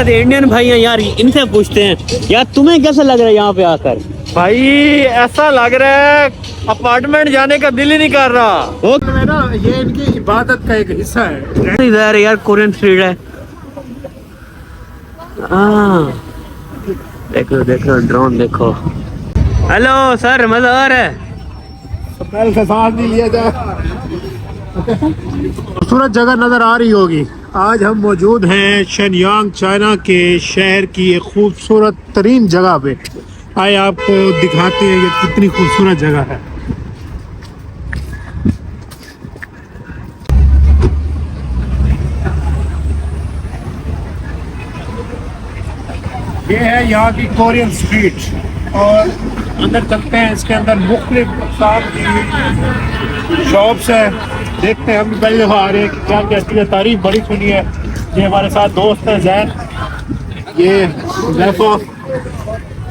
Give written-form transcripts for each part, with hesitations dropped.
Indian भाई हैं यार, इनसे पूछते हैं यार तुम्हें कैसा लग रहा है यहाँ पे आकर। भाई ऐसा लग रहा है अपार्टमेंट जाने का दिल ही नहीं कर रहा। वो ना ये इनकी इबादत का एक हिस्सा है। इधर यार कोरियन स्ट्रीट है। देखो देखो ड्रोन देखो। हेलो सर, मजा आ रहा है? पहले से सांस नहीं लिया जा। खूबसूरत जगह नजर आ रही होगी। आज हम मौजूद हैं शेनयांग चाइना के शहर की एक खूबसूरत तरीन जगह पे। आए आपको दिखाते हैं कि कितनी खूबसूरत जगह है। ये है यहाँ की कोरियन स्ट्रीट और अंदर चलते हैं। इसके अंदर मुख्तलिफ अक़साम की शॉप्स है। देखते हैं, हम भी पहली दफ़ा आ रहे हैं क्या क्या चीज़ें। तारीफ बड़ी सुनी है। ये हमारे साथ दोस्त है जैन, ये जैफा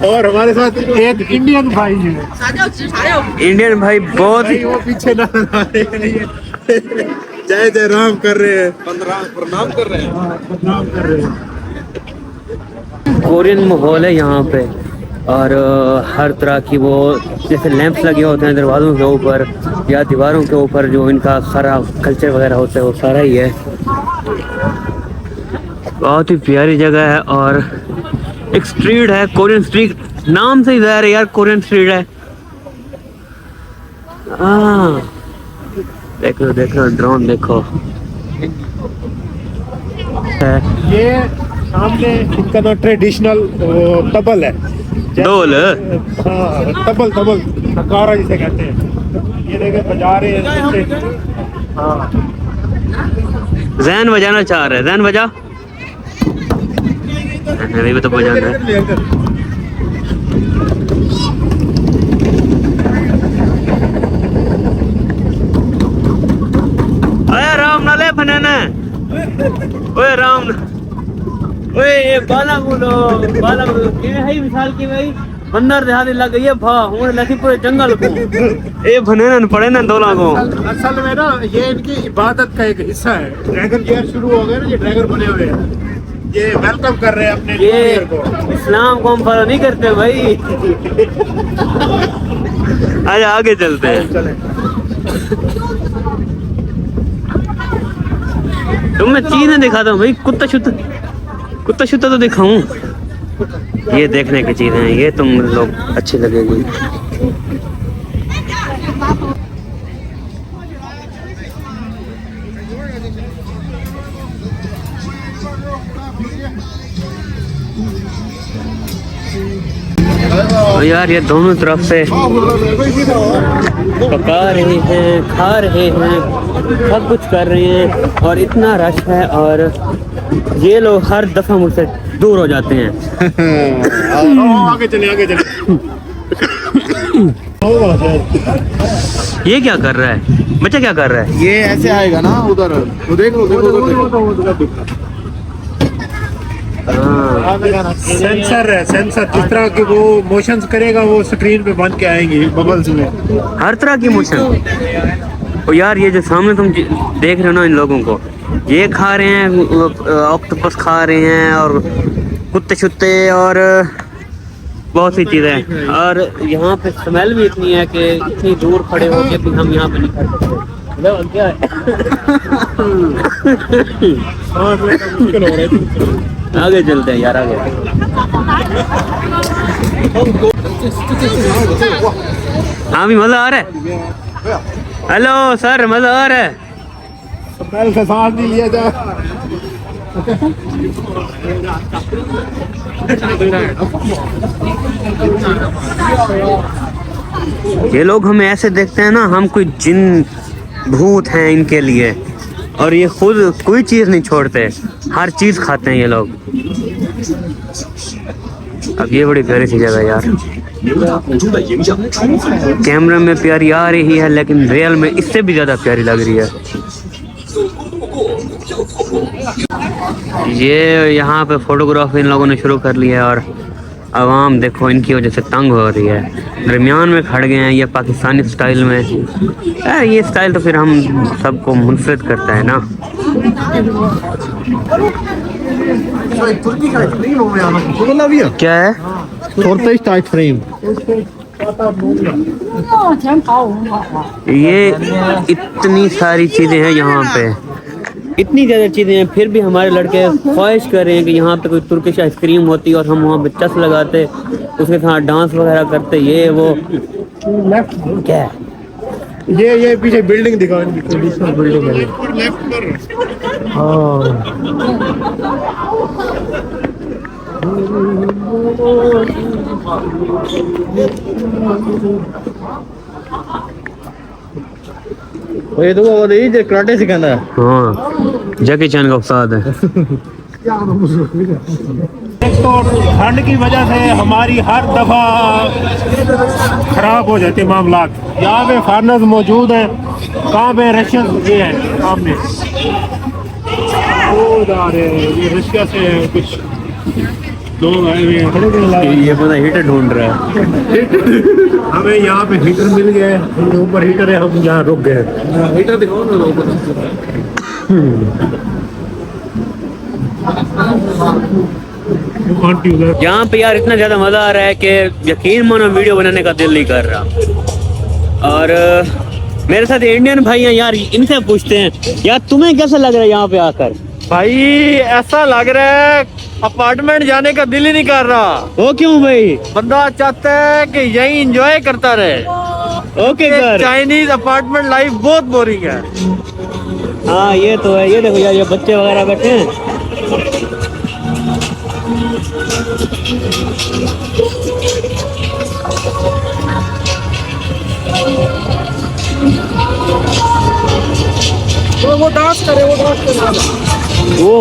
और हमारे साथ एक इंडियन भाई है। इंडियन भाई बहुत ही वो पीछे ना आ रहे हैं, जय जय राम कर रहे हैं, प्रणाम कर रहे हैं, प्रणाम कर रहे हैं। कोरियन माहौल है यहाँ पे और हर तरह की वो जैसे लैंप्स लगे होते हैं दरवाज़ों के ऊपर या दीवारों के ऊपर, जो इनका सारा कल्चर वगैरह होता है वो सारा ही है। बहुत ही प्यारी जगह है और एक स्ट्रीट है कोरियन स्ट्रीट, नाम से ही ज़ाहिर है यार कोरियन स्ट्रीट है। देखो देखो ड्रोन देखो। ये सामने इनका ना ट्रेडिशनल तबल है। ढोल? हाँ, तबल तबल नगारा जिसे कहते हैं। ये देखे बजा रहे हैं। हाँ, जैन बजाना चाह रहे हैं, जैन बजा। अभी तो बजाना है। अरे राम नाले बनाना, ओए राम, ओए ये बाला बोलो के है मिसाल की भाई बंदर देहाती लग गई है भा हूं लखी पूरे जंगल को ए बनाना न पड़े ना दोला को। असल में ना ये इनकी इबादत का एक हिस्सा है। ड्रैगन चेयर शुरू हो गए ना, ये ड्रैगन बने हुए हैं। ये वेलकम कर रहे हैं अपने ये न्यू को। इस्लाम को हम फॉलो नहीं करते भाई। आजा आगे चलते हैं। चले। तुम मैं चीजें दिखाता हूँ भाई, कुत्ता शुत्ता तो दिखाऊं। ये देखने की चीजें हैं, ये तुम लोग अच्छी लगेगी। तो यार ये दोनों तरफ से पका रहे हैं, खा रहे हैं, सब कुछ कर रहे हैं और इतना रश है और ये लोग हर दफा मुझसे दूर हो जाते हैं। आगे चले आगे चले। ये क्या कर रहा है बच्चा, क्या कर रहा है? ये ऐसे आएगा ना उधर, वो देख लो सेंसर है, सेंसर जिस तरह के वो मोशंस करेगा वो स्क्रीन पे बन के आएंगे बबल्स में। हर तरह की मोशन। और यार ये जो सामने तुम देख रहे हो ना इन लोगों को, ये खा रहे हैं, ऑक्टोपस खा रहे हैं और कुत्ते शुत्ते और बहुत सी चीज़ें। और यहाँ पे स्मेल भी इतनी है कि इतनी दूर खड़े हो के भी हम यहाँ पे नहीं कर सकते। क्या है? आगे चलते हैं यार, आगे। हाँ भी मजा आ रहा है। हेलो सर, मजा आ रहा है? पहले से सांस नहीं लिया जा। ये लोग हमें ऐसे देखते हैं ना हम कोई जिन भूत हैं इनके लिए, और ये खुद कोई चीज़ नहीं छोड़ते, हर चीज़ खाते हैं ये लोग। अब ये बड़ी प्यारी सी जगह है यार, कैमरे में प्यारी आ रही है लेकिन रियल में इससे भी ज़्यादा प्यारी लग रही है। ये यहाँ पे फोटोग्राफी इन लोगों ने शुरू कर लिया है और आवाम देखो इनकी वजह से तंग हो रही है। दरमियान में खड़ गए हैं ये पाकिस्तानी स्टाइल में। यार ये स्टाइल तो फिर हम सबको मुनफरिद करता है ना। क्या है? Turkish ice cream. ये इतनी सारी चीजें हैं यहाँ पे, इतनी ज़्यादा चीज़ें हैं, फिर भी हमारे लड़के ख्वाहिश कर रहे हैं कि यहाँ पे कोई तुर्किश आइसक्रीम होती और हम वहाँ पे चस लगाते, उसके साथ डांस वगैरह करते, ये वो। लेफ्ट क्या है? ये पीछे बिल्डिंग दिखाओ, इनकी ट्रेडिशनल बिल्डिंग है लेफ्ट पर। ये तो वो ये जो कराटे सिखाता है। हाँ, जैकी चैन का उस्ताद है। एक तो ठंड की वजह से हमारी हर दफा खराब हो जाते हैं मामलात। यहाँ पे फार्नर्स मौजूद हैं, कहाँ पे रशियन ये है सामने, वो जा रहे हैं, ये रशिया से कुछ लोग आए हुए हैं। ये पता हीटर ढूंढ रहा है। हमें यहाँ पे हीटर मिल गए, ऊपर हीटर है, हम यहाँ रुक गए। हीटर दिखाओ ना लोगों को। यहाँ पे यार इतना ज्यादा मजा आ रहा है कि यकीन मानो वीडियो बनाने का दिल नहीं कर रहा। और मेरे साथ इंडियन भाई हैं यार, इनसे पूछते हैं यार तुम्हें कैसा लग रहा है यहाँ पे आकर? भाई ऐसा लग रहा है अपार्टमेंट जाने का दिल ही नहीं कर रहा। वो क्यों भाई? बंदा चाहता है कि यही एंजॉय करता रहे। Okay sir. Chinese apartment life बहुत बोरिंग है। हाँ ये तो है, ये देखो यार ये बच्चे वगैरह बैठे हैं। वो डांस करे, वो डांस करे। वो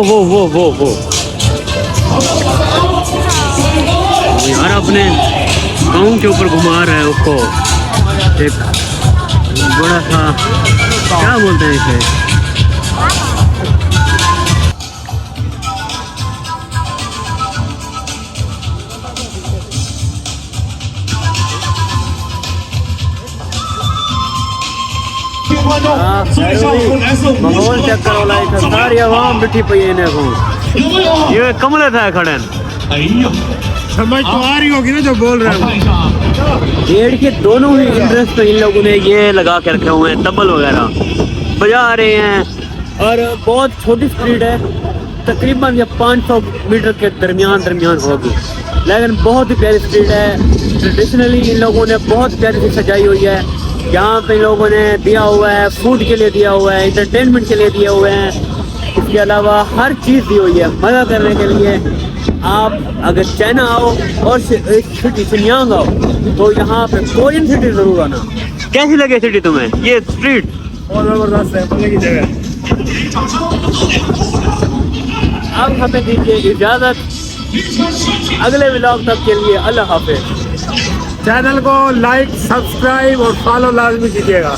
यार अपने गाँव के ऊपर घुमा रहा है उसको, एक बड़ा सा क्या बोलते हैं इसे, माहौल चेक करो लाइक सारी आवाम बैठी पई है इन्हें को, ये कमले था खड़न समझ तो आ रही होगी ना जो बोल रहे हैं। गेट के दोनों ही इंटरेस्ट पे इन लोगों ने ये लगा के रखे हुए हैं, तबल वगैरह बजा रहे हैं। और बहुत छोटी स्ट्रीट है, तकरीबन ये 500 मीटर के दरमियान होगी, लेकिन बहुत ही प्यारी स्ट्रीट है। ट्रेडिशनली इन लोगों ने बहुत प्यारी सी सजाई हुई है। यहाँ पे इन लोगों ने दिया हुआ है, फूड के लिए दिया हुआ है, इंटरटेनमेंट के लिए दिए हुए हैं, इसके अलावा हर चीज़ दी हुई है मज़ा करने के लिए। आप अगर चाइना आओ और सिटी शिनयांग आओ तो यहाँ पे कोरियन सिटी जरूर आना। कैसी लगे सिटी तुम्हें ये स्ट्रीट? बहुत जबरदस्त है, मजे की जगह। अब हमें दीजिए इजाजत, अगले व्लॉग तक के लिए अल्लाह हाफिज। चैनल को लाइक, सब्सक्राइब और फॉलो लाजमी कीजिएगा।